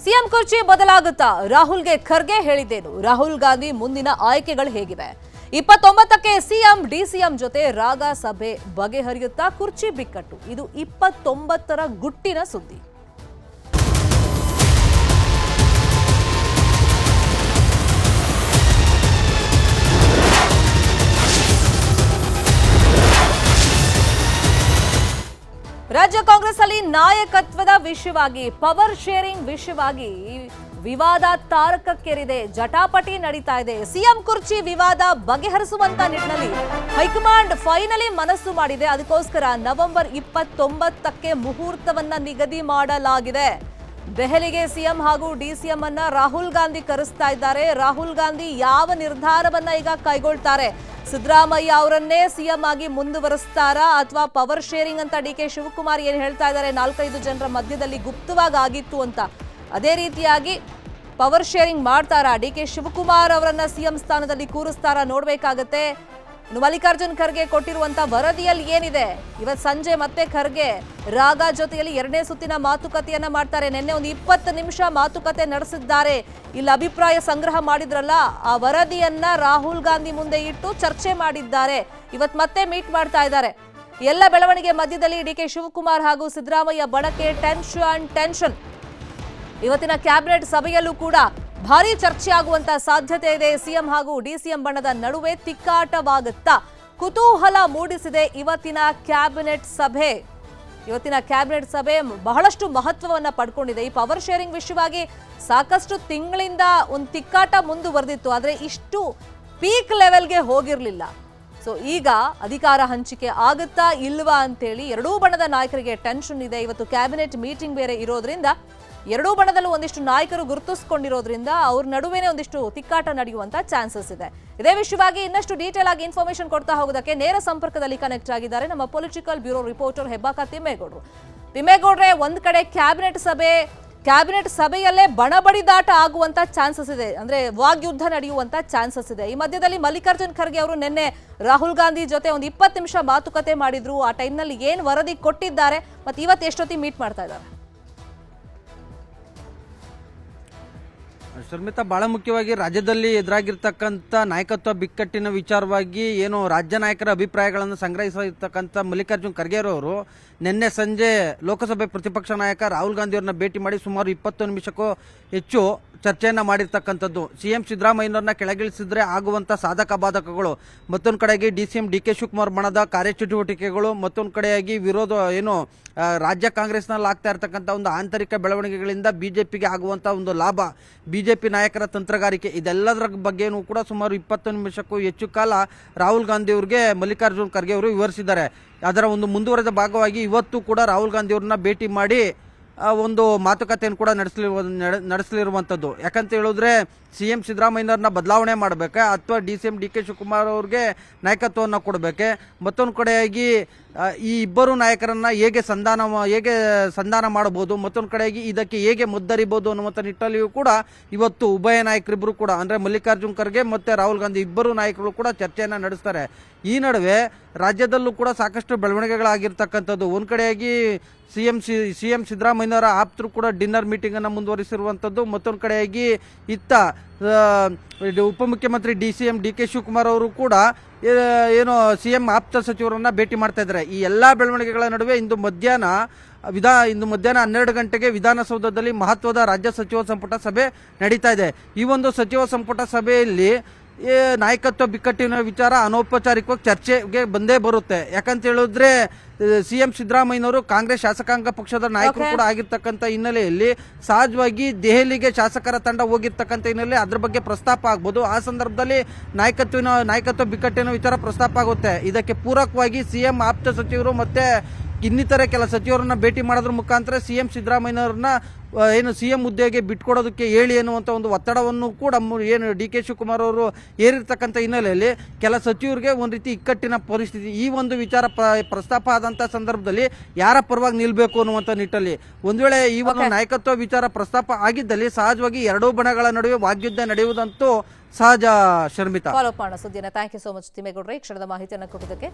CM ಕುರ್ಚಿ ಬದಲಾಗುತ್ತಾ? ರಾಹುಲ್ಗೆ ಖರ್ಗೆ ಹೇಳಿದ್ದೇನು? ರಾಹುಲ್ ಗಾಂಧಿ ಮುಂದಿನ ಆಯ್ಕೆಗಳು ಹೇಗಿವೆ? 29ಕ್ಕೆ ಸಿಎಂ ಡಿಸಿಎಂ ಜೊತೆ ರಾಗ ಸಭೆ ಬಗೆಹರಿಯುತ್ತಾ ಕುರ್ಚಿ ಬಿಕ್ಕಟ್ಟು? ಇದು 29ರ ಗುಟ್ಟಿನ ಸುದ್ದಿ. ರಾಜ್ಯ ಕಾಂಗ್ರೆಸ್ ಅಲ್ಲಿ ನಾಯಕತ್ವದ ವಿಷಯವಾಗಿ, ಪವರ್ ಶೇರಿಂಗ್ ವಿಷಯವಾಗಿ ವಿವಾದ ತಾರಕಕ್ಕೇರಿದೆ. ಜಟಾಪಟಿ ನಡೀತಾ ಇದೆ. ಸಿಎಂ ಕುರ್ಚಿ ವಿವಾದ ಬಗೆಹರಿಸುವಂತ ನಿಟ್ಟಿನಲ್ಲಿ ಹೈಕಮಾಂಡ್ ಫೈನಲಿ ಮನಸ್ಸು ಮಾಡಿದೆ. ಅದಕ್ಕೋಸ್ಕರ ನವೆಂಬರ್ 29ಕ್ಕೆ ಮುಹೂರ್ತವನ್ನ ನಿಗದಿ ಮಾಡಲಾಗಿದೆ. ದೆಹಲಿಗೆ ಸಿಎಂ ಹಾಗೂ ಡಿಸಿಎಂ ಅನ್ನ ರಾಹುಲ್ ಗಾಂಧಿ ಕರೆಸ್ತಾ ಇದ್ದಾರೆ. ರಾಹುಲ್ ಗಾಂಧಿ ಯಾವ ನಿರ್ಧಾರವನ್ನ ಈಗ ಕೈಗೊಳ್ತಾರೆ? ಸಿದ್ದರಾಮಯ್ಯ ಅವರನ್ನೇ ಸಿಎಂ ಆಗಿ ಮುಂದುವರಿಸ್ತಾರಾ ಅಥವಾ ಪವರ್ ಶೇರಿಂಗ್ ಅಂತ ಡಿ ಕೆ ಶಿವಕುಮಾರ್ ಏನ್ ಹೇಳ್ತಾ ಇದ್ದಾರೆ, 4-5 ಜನರ ಮಧ್ಯದಲ್ಲಿ ಗುಪ್ತವಾಗಿ ಆಗಿತ್ತು ಅಂತ, ಅದೇ ರೀತಿಯಾಗಿ ಪವರ್ ಶೇರಿಂಗ್ ಮಾಡ್ತಾರಾ? ಡಿ ಕೆ ಶಿವಕುಮಾರ್ ಅವರನ್ನ ಸಿಎಂ ಸ್ಥಾನದಲ್ಲಿ ಕೂರಿಸ್ತಾರಾ? ನೋಡ್ಬೇಕಾಗತ್ತೆ. ಮಲ್ಲಿಕಾರ್ಜುನ್ ಖರ್ಗೆ ಕೊಟ್ಟಿರುವಂತ ವರದಿಯಲ್ಲಿ ಏನಿದೆ? ಇವತ್ತು ಸಂಜೆ ಮತ್ತೆ ಖರ್ಗೆ ರಾಗ ಜೊತೆಯಲ್ಲಿ 2ನೇ ಸುತ್ತಿನ ಮಾತುಕತೆಯನ್ನ ಮಾಡ್ತಾರೆ. ನಿನ್ನೆ ಒಂದು 20 ನಿಮಿಷ ಮಾತುಕತೆ ನಡೆಸಿದ್ದಾರೆ. ಇಲ್ಲಿ ಅಭಿಪ್ರಾಯ ಸಂಗ್ರಹ ಮಾಡಿದ್ರಲ್ಲ, ಆ ವರದಿಯನ್ನ ರಾಹುಲ್ ಗಾಂಧಿ ಮುಂದೆ ಇಟ್ಟು ಚರ್ಚೆ ಮಾಡಿದ್ದಾರೆ. ಇವತ್ತು ಮತ್ತೆ ಮೀಟ್ ಮಾಡ್ತಾ ಇದ್ದಾರೆ. ಎಲ್ಲ ಬೆಳವಣಿಗೆ ಮಧ್ಯದಲ್ಲಿ ಡಿ ಕೆ ಶಿವಕುಮಾರ್ ಹಾಗೂ ಸಿದ್ದರಾಮಯ್ಯ ಬಣಕ್ಕೆ ಟೆನ್ಷನ್. ಇವತ್ತಿನ ಕ್ಯಾಬಿನೆಟ್ ಸಭೆಯಲ್ಲೂ ಕೂಡ ಭಾರಿ ಚರ್ಚೆ ಆಗುವಂತ ಸಾಧ್ಯತೆ ಇದೆ. ಸಿಎಂ ಹಾಗೂ ಡಿಸಿಎಂ ಬಣದ ನಡುವೆ ತಿಕ್ಕಾಟವಾಗುತ್ತಾ? ಕುತೂಹಲ ಮೂಡಿಸಿದೆ ಇವತ್ತಿನ ಕ್ಯಾಬಿನೆಟ್ ಸಭೆ. ಇವತ್ತಿನ ಕ್ಯಾಬಿನೆಟ್ ಸಭೆ ಬಹಳಷ್ಟು ಮಹತ್ವವನ್ನ ಪಡ್ಕೊಂಡಿದೆ. ಈ ಪವರ್ ಶೇರಿಂಗ್ ವಿಷಯವಾಗಿ ಸಾಕಷ್ಟು ತಿಂಗಳಿಂದ ಒಂದು ತಿಕ್ಕಾಟ ಮುಂದುವರೆದಿತ್ತು, ಆದ್ರೆ ಇಷ್ಟು ಪೀಕ್ ಲೆವೆಲ್ಗೆ ಹೋಗಿರ್ಲಿಲ್ಲ. ಸೊ ಈಗ ಅಧಿಕಾರ ಹಂಚಿಕೆ ಆಗುತ್ತಾ ಇಲ್ವಾ ಅಂತೇಳಿ ಎರಡೂ ಬಣದ ನಾಯಕರಿಗೆ ಟೆನ್ಷನ್ ಇದೆ. ಇವತ್ತು ಕ್ಯಾಬಿನೆಟ್ ಮೀಟಿಂಗ್ ಬೇರೆ ಇರೋದ್ರಿಂದ ಎರಡೂ ಬಣದಲ್ಲೂ ಒಂದಿಷ್ಟು ನಾಯಕರು ಗುರುತಿಸಿಕೊಂಡಿರೋದ್ರಿಂದ ಅವ್ರ ನಡುವೆನೇ ಒಂದಿಷ್ಟು ತಿಕ್ಕಾಟ ನಡೆಯುವಂತ ಚಾನ್ಸಸ್ ಇದೆ. ಇದೇ ವಿಷಯವಾಗಿ ಇನ್ನಷ್ಟು ಡೀಟೇಲ್ ಆಗಿ ಇನ್ಫಾರ್ಮೇಶನ್ ಕೊಡ್ತಾ ಹೋಗೋದಕ್ಕೆ ನೇರ ಸಂಪರ್ಕದಲ್ಲಿ ಕನೆಕ್ಟ್ ಆಗಿದ್ದಾರೆ ನಮ್ಮ ಪೊಲಿಟಿಕಲ್ ಬ್ಯೂರೋ ರಿಪೋರ್ಟರ್ ಹೆಬ್ಬಾಕ ತಿಮ್ಮೇಗೌಡ್ರೆ. ಒಂದ್ ಕಡೆ ಕ್ಯಾಬಿನೆಟ್ ಸಭೆಯಲ್ಲೇ ಬಣಬಡಿದಾಟ ಆಗುವಂತ ಚಾನ್ಸಸ್ ಇದೆ, ಅಂದ್ರೆ ವಾಗ್ಯುದ್ಧ ನಡೆಯುವಂತ ಚಾನ್ಸಸ್ ಇದೆ. ಈ ಮಧ್ಯದಲ್ಲಿ ಮಲ್ಲಿಕಾರ್ಜುನ್ ಖರ್ಗೆ ಅವರು ನಿನ್ನೆ ರಾಹುಲ್ ಗಾಂಧಿ ಜೊತೆ ಒಂದು 20 ನಿಮಿಷ ಮಾತುಕತೆ ಮಾಡಿದ್ರು. ಆ ಟೈಮ್ನಲ್ಲಿ ಏನ್ ವರದಿ ಕೊಟ್ಟಿದ್ದಾರೆ ಮತ್ತೆ ಇವತ್ತು ಎಷ್ಟೊತ್ತಿಗೆ ಮೀಟ್ ಮಾಡ್ತಾ ಇದ್ದಾರೆ? ಶರ್ಮಿತಾ, ಬಹಳ ಮುಖ್ಯವಾಗಿ ರಾಜ್ಯದಲ್ಲಿ ಎದುರಾಗಿರ್ತಕ್ಕಂಥ ನಾಯಕತ್ವ ಬಿಕ್ಕಟ್ಟಿನ ವಿಚಾರವಾಗಿ ಏನು ರಾಜ್ಯ ನಾಯಕರ ಅಭಿಪ್ರಾಯಗಳನ್ನು ಸಂಗ್ರಹಿಸಿರ್ತಕ್ಕಂಥ ಮಲ್ಲಿಕಾರ್ಜುನ್ ಖರ್ಗೆ ಅವರು ನಿನ್ನೆ ಸಂಜೆ ಲೋಕಸಭೆ ಪ್ರತಿಪಕ್ಷ ನಾಯಕ ರಾಹುಲ್ ಗಾಂಧಿ ಅವರನ್ನ ಭೇಟಿ ಮಾಡಿ ಸುಮಾರು 20 ನಿಮಿಷಕ್ಕೂ ಹೆಚ್ಚು ಚರ್ಚೆಯನ್ನ ಮಾಡಿರ್ತಕ್ಕಂಥದ್ದು. ಸಿಎಂ ಸಿದ್ದರಾಮಯ್ಯನವ್ರನ್ನ ಕೆಳಗಿಳಿಸಿದ್ರೆ ಆಗುವಂತ ಸಾಧಕ ಬಾಧಕಗಳು, ಮತ್ತೊಂದು ಕಡೆಯಾಗಿ ಡಿಸಿಎಂ ಡಿ ಕೆ ಶಿವಕುಮಾರ್ ಬಣದ ಕಾರ್ಯಚಟುವಟಿಕೆಗಳು, ಮತ್ತೊಂದು ಕಡೆಯಾಗಿ ವಿರೋಧ ಏನು ರಾಜ್ಯ ಕಾಂಗ್ರೆಸ್ನಲ್ಲಿ ಆಗ್ತಾ ಇರತಕ್ಕಂಥ ಒಂದು ಆಂತರಿಕ ಬೆಳವಣಿಗೆಗಳಿಂದ ಬಿಜೆಪಿಗೆ ಆಗುವಂತ ಒಂದು ಲಾಭ, ಬಿಜೆಪಿ ನಾಯಕರ ತಂತ್ರಗಾರಿಕೆ, ಇದೆಲ್ಲದರ ಬಗ್ಗೆನೂ ಕೂಡ ಸುಮಾರು 20 ನಿಮಿಷಕ್ಕೂ ಹೆಚ್ಚು ಕಾಲ ರಾಹುಲ್ ಗಾಂಧಿ ಅವರಿಗೆ ಮಲ್ಲಿಕಾರ್ಜುನ್ ಖರ್ಗೆ ಅವರು ವಿವರಿಸಿದ್ದಾರೆ. ಅದರ ಒಂದು ಮುಂದುವರೆದ ಭಾಗವಾಗಿ ಇವತ್ತು ಕೂಡ ರಾಹುಲ್ ಗಾಂಧಿ ಅವ್ರನ್ನ ಭೇಟಿ ಮಾಡಿ ಒಂದು ಮಾತುಕತೆಯನ್ನು ಕೂಡ ನಡೆಸಲಿರುವಂಥದ್ದು. ಯಾಕಂತ ಹೇಳಿದ್ರೆ ಸಿಎಂ ಸಿದ್ದರಾಮಯ್ಯನವ್ರನ್ನ ಬದಲಾವಣೆ ಮಾಡಬೇಕೆ ಅಥವಾ ಡಿಸಿಎಂ ಡಿ ಕೆ ಶಿವಕುಮಾರ್ ಅವ್ರಿಗೆ ನಾಯಕತ್ವವನ್ನು ಕೊಡಬೇಕೆ, ಮತ್ತೊಂದು ಕಡೆಯಾಗಿ ಈ ಇಬ್ಬರು ನಾಯಕರನ್ನ ಹೇಗೆ ಸಂಧಾನ ಮಾಡಬಹುದು, ಮತ್ತೊಂದು ಕಡೆಯಾಗಿ ಇದಕ್ಕೆ ಹೇಗೆ ಮುದ್ದರಿಬಹುದು ಅನ್ನುವಂಥ ನಿಟ್ಟಲ್ಲಿಯೂ ಕೂಡ ಇವತ್ತು ಉಭಯ ನಾಯಕರಿಬ್ಬರು ಕೂಡ ಅಂದ್ರೆ ಮಲ್ಲಿಕಾರ್ಜುನ್ ಖರ್ಗೆ ಮತ್ತೆ ರಾಹುಲ್ ಗಾಂಧಿ ಇಬ್ಬರು ನಾಯಕರು ಕೂಡ ಚರ್ಚೆಯನ್ನ ನಡೆಸ್ತಾರೆ. ಈ ನಡುವೆ ರಾಜ್ಯದಲ್ಲೂ ಕೂಡ ಸಾಕಷ್ಟು ಬೆಳವಣಿಗೆಗಳಾಗಿರ್ತಕ್ಕಂಥದ್ದು. ಒಂದ್ ಕಡೆಯಾಗಿ ಸಿಎಂ ಸಿದ್ದರಾಮಯ್ಯನವರ ಆಪ್ತರು ಕೂಡ ಡಿನ್ನರ್ ಮೀಟಿಂಗ್ ಅನ್ನು ಮುಂದುವರಿಸಿರುವಂಥದ್ದು. ಮತ್ತೊಂದು ಕಡೆಯಾಗಿ ಇತ್ತ ಉಪಮುಖ್ಯಮಂತ್ರಿ ಡಿಸಿಎಂ ಡಿ ಕೆ ಶಿವಕುಮಾರ್ ಅವರು ಕೂಡ ಏನು ಸಿಎಂ ಆಪ್ತ ಸಚಿವರನ್ನ ಭೇಟಿ ಮಾಡ್ತಾ ಇದ್ದಾರೆ. ಈ ಎಲ್ಲಾ ಬೆಳವಣಿಗೆಗಳ ನಡುವೆ ಇಂದು ಮಧ್ಯಾಹ್ನ 12 ಗಂಟೆಗೆ ವಿಧಾನಸೌಧದಲ್ಲಿ ಮಹತ್ವದ ರಾಜ್ಯ ಸಚಿವ ಸಂಪುಟ ಸಭೆ ನಡೀತಾ ಇದೆ. ಈ ಒಂದು ಸಚಿವ ಸಂಪುಟ ಸಭೆಯಲ್ಲಿ ನಾಯಕತ್ವ ಬಿಕ್ಕಟ್ಟಿನ ವಿಚಾರ ಅನೌಪಚಾರಿಕವಾಗಿ ಚರ್ಚೆಗೆ ಬಂದೇ ಬರುತ್ತೆ. ಯಾಕಂತ ಹೇಳಿದ್ರೆ ಸಿಎಂ ಸಿದ್ದರಾಮಯ್ಯನವರು ಕಾಂಗ್ರೆಸ್ ಶಾಸಕಾಂಗ ಪಕ್ಷದ ನಾಯಕರು ಕೂಡ ಆಗಿರ್ತಕ್ಕಂಥ ಹಿನ್ನೆಲೆಯಲ್ಲಿ ಸಹಜವಾಗಿ ದೆಹಲಿಗೆ ಶಾಸಕರ ತಂಡ ಹೋಗಿರ್ತಕ್ಕಂಥ ಹಿನ್ನೆಲೆ ಅದ್ರ ಬಗ್ಗೆ ಪ್ರಸ್ತಾಪ ಆಗ್ಬೋದು. ಆ ಸಂದರ್ಭದಲ್ಲಿ ನಾಯಕತ್ವ ಬಿಕ್ಕಟ್ಟಿನ ವಿಚಾರ ಪ್ರಸ್ತಾಪ ಆಗುತ್ತೆ. ಇದಕ್ಕೆ ಪೂರಕವಾಗಿ ಸಿಎಂ ಆಪ್ತ ಸಚಿವರು ಮತ್ತೆ ಇನ್ನಿತರೆ ಕೆಲ ಸಚಿವರನ್ನ ಭೇಟಿ ಮಾಡೋದ್ರ ಮುಖಾಂತರ ಸಿಎಂ ಸಿದ್ದರಾಮಯ್ಯನವ್ರನ್ನ ಏನು ಸಿಎಂ ಹುದ್ದೆಗೆ ಬಿಟ್ಕೊಡೋದಕ್ಕೆ ಹೇಳಿ ಎನ್ನುವಂತ ಒಂದು ಒತ್ತಡವನ್ನು ಕೂಡ ಏನು ಡಿ ಕೆ ಶಿವಕುಮಾರ್ ಅವರು ಏರಿರ್ತಕ್ಕಂಥ ಹಿನ್ನೆಲೆಯಲ್ಲಿ ಕೆಲ ಸಚಿವರಿಗೆ ಒಂದು ರೀತಿ ಇಕ್ಕಟ್ಟಿನ ಪರಿಸ್ಥಿತಿ. ಈ ಒಂದು ವಿಚಾರ ಪ್ರಸ್ತಾಪ ಆದಂತ ಸಂದರ್ಭದಲ್ಲಿ ಯಾರ ಪರವಾಗಿ ನಿಲ್ಬೇಕು ಅನ್ನುವಂತ ನಿಟ್ಟಲ್ಲಿ ಒಂದ್ ವೇಳೆ ಈ ಒಂದು ನಾಯಕತ್ವ ವಿಚಾರ ಪ್ರಸ್ತಾಪ ಆಗಿದ್ದಲ್ಲಿ ಸಹಜವಾಗಿ ಎರಡೂ ಬಣಗಳ ನಡುವೆ ವಾಗ್ಯುದ್ಧ ನಡೆಯುವುದಂತೂ ಸಹಜ. ಶರ್ಮಿತಾ, ಫಾಲೋ ಮಾಡೋಣ ಸುದ್ದಿನ. ಥ್ಯಾಂಕ್ ಯು ಸೋ ಮಚ್ ತಿಮ್ಮೇಗೌಡ್ರೆ, ಈ ಕ್ಷಣದ ಮಾಹಿತಿಯನ್ನು ಕೊಟ್ಟಿದ್ದಕ್ಕೆ.